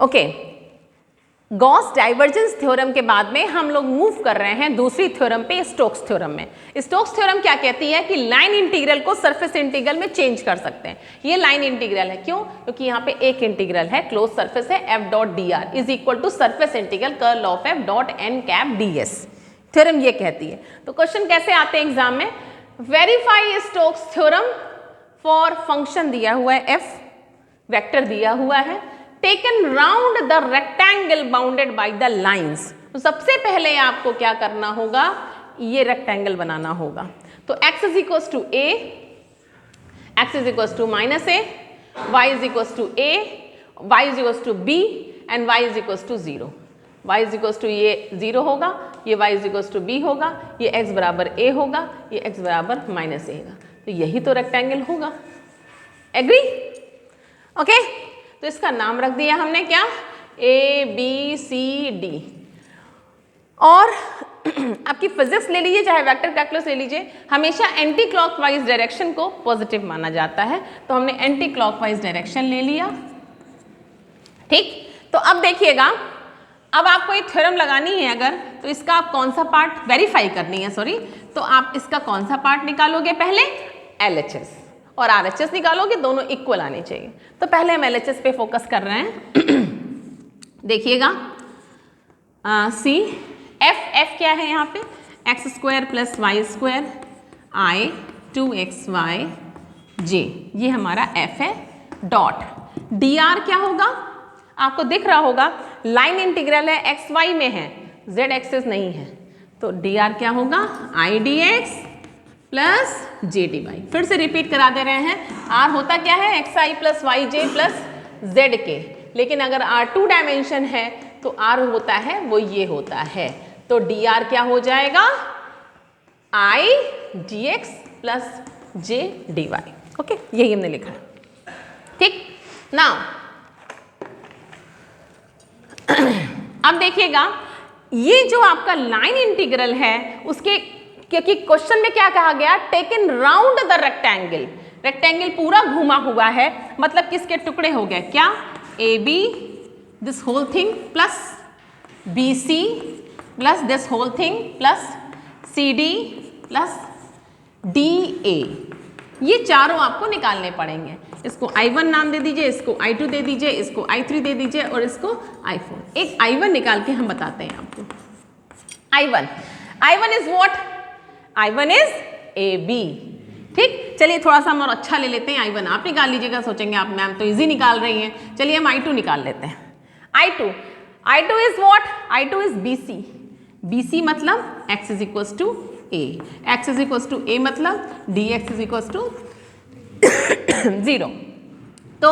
Okay, Gauss divergence theorem के बाद में हम लोग मूव कर रहे हैं दूसरी थ्योरम पे, स्टोक्स थ्योरम में। स्टोक्स थ्योरम क्या कहती है कि लाइन इंटीग्रल को सरफेस इंटीग्रल में चेंज कर सकते हैं। ये लाइन इंटीग्रल है, क्यों? क्योंकि यहाँ पे एक इंटीग्रल है, क्लोज सरफेस है, F dot D R is equal to surface integral curl of F dot N cap D S. Theorem ये कहती है। तो क्वेश्चन कैसे आते हैं एग्जाम में? Verify Stokes theorem for function दिया हुआ है एफ, वेक्टर दिया हुआ है, taken round the rectangle bounded by the lines. तो सबसे पहले आपको क्या करना होगा? ये रेक्टेंगल बनाना होगा। तो x is equal to a, x is equal to minus a, y is equal to a, y is equal to b and y is equal to 0। y is equal to ये 0 होगा, ये y is equal to b होगा, ये x बराबर a होगा, ये x बराबर minus a होगा। तो यही तो रेक्टेंगल होगा। एग्री? ओके, तो इसका नाम रख दिया हमने क्या? A B C D. और आपकी फिजिक्स ले लीजिए चाहे वेक्टर कैलकुलस ले लीजिए, हमेशा एंटी क्लॉकवाइज डायरेक्शन को पॉजिटिव माना जाता है। तो हमने एंटी क्लॉकवाइज डायरेक्शन ले लिया। ठीक, तो अब देखिएगा, अब आपको एक थ्योरम लगानी है अगर, तो इसका आप कौन सा पार्ट वेरीफाई करनी है, सॉरी, तो आप इसका कौन सा पार्ट निकालोगे? पहले LHS और RHS निकालोगे, दोनों इक्वल आने चाहिए। तो पहले हम LHS पे फोकस कर रहे हैं। देखिएगा, सी एफ क्या है यहाँ पे? X square plus Y square i 2xy j, ये हमारा f है। डॉट dr क्या होगा? आपको दिख रहा होगा, लाइन इंटीग्रल है, xy में है, z एक्सिस नहीं है। तो dr क्या होगा? I dx plus J D Y. फिर से रिपीट करा दे रहे हैं, r होता क्या है? एक्स आई प्लस वाई जे प्लस जेड के। लेकिन अगर r 2 डायमेंशन है तो r होता है वो ये होता है। तो dr क्या हो जाएगा? i dx plus J D Y. Okay, यही हमने लिखा है। ठीक, नाउ अब देखिएगा, ये जो आपका लाइन इंटीग्रल है उसके, क्योंकि क्वेश्चन में क्या कहा गया? Taken round the rectangle. Rectangle पूरा घुमा हुआ है, मतलब किसके टुकड़े हो गए? क्या? A B this whole thing plus B C plus this whole thing plus C D plus D A. ये चारों आपको निकालने पड़ेंगे। इसको I1 नाम दे दीजिए, इसको I2 दे दीजिए, इसको I3 दे दीजिए और इसको I4। एक I1 निकाल के हम बताते हैं आपको। I1 is what? I1 is AB। ठीक, चलिए थोड़ा सा हम और अच्छा ले लेते हैं। I1 आप निकाल लीजिएगा, सोचेंगे आप मैम तो इजी निकाल रही हैं। चलिए हम I2 निकाल लेते हैं। I2 is what? I2 is BC। BC मतलब x is equal to A, x is equal to A मतलब dx इज इक्वल टू 0। तो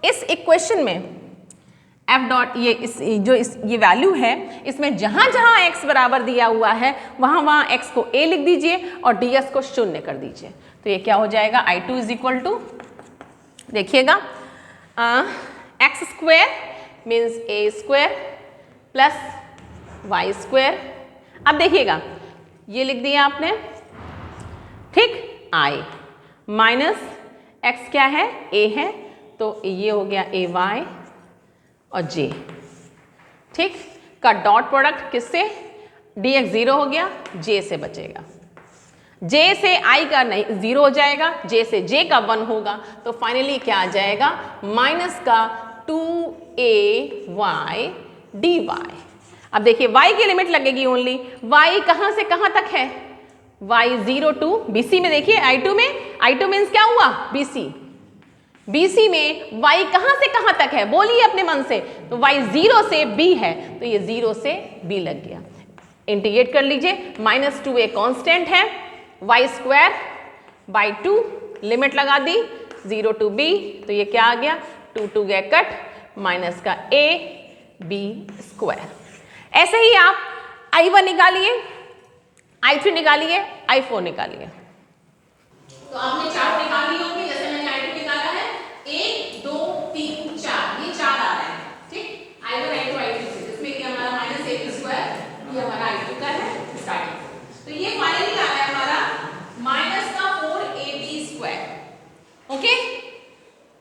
इस इक्वेशन में f डॉट ये वैल्यू है, इसमें जहां जहां x बराबर दिया हुआ है वहां वहां x को a लिख दीजिए और ds को 0 कर दीजिए। तो ये क्या हो जाएगा? I2 इज इक्वल टू, देखिएगा, x square means a square plus Y square. अब देखिएगा, ये लिख दिया आपने, ठीक, i माइनस x क्या है? a है, तो ये हो गया ay और j। ठीक, का डॉट प्रोडक्ट किससे? dx 0 हो गया, j से बचेगा। j से i का नहीं 0 हो जाएगा, j से j का 1 होगा। तो फाइनली क्या आ जाएगा? माइनस का 2ay dy। अब देखिए y की लिमिट लगेगी ओनली, y कहां से कहां तक है? y 0 टू BC में, देखिए I2 मीन्स क्या हुआ? BC में y कहां से कहां तक है? बोलिए अपने मन से। तो y 0 से b है, तो ये 0 से b लग गया। इंटीग्रेट कर लीजिए, माइनस 2a कांस्टेंट है, y स्क्वायर बाई 2 लिमिट लगा दी 0 टू b, तो ये क्या आ गया? 2 गया कट, माइनस का a b स्क्वायर। ऐसे ही आप I1 निकालिए, I3 निकालिए, I4 निकालिए। तो आपने 4 निकाल लिए होंगे, जैसे मैंने I2 निकाला है, 1 2 3 4, ये 4 आ रहा है। ठीक, I1 I2 I3 से, इसमें क्या हमारा माइनस a b स्क्वायर, ये हमारा I2 का है स्टार्टिंग। तो ये फाइनली आ रहा है हमारा माइनस का 4ab स्क्वायर। ओके,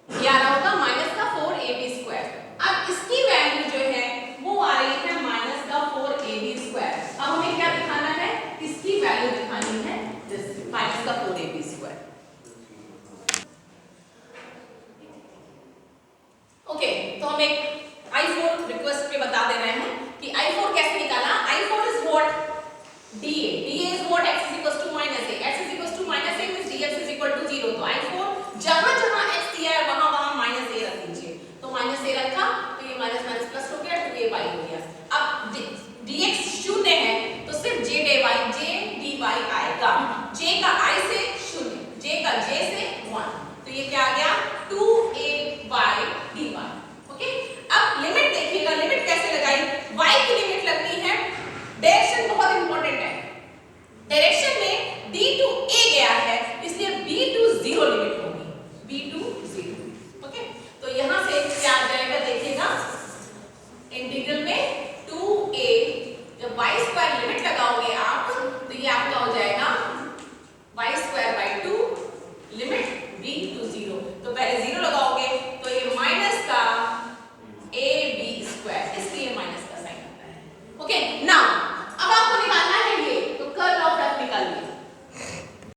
ये आ रहा होगा माइनस का 4ab स्क्वायर। अब इसकी वैल्यू टॉपिक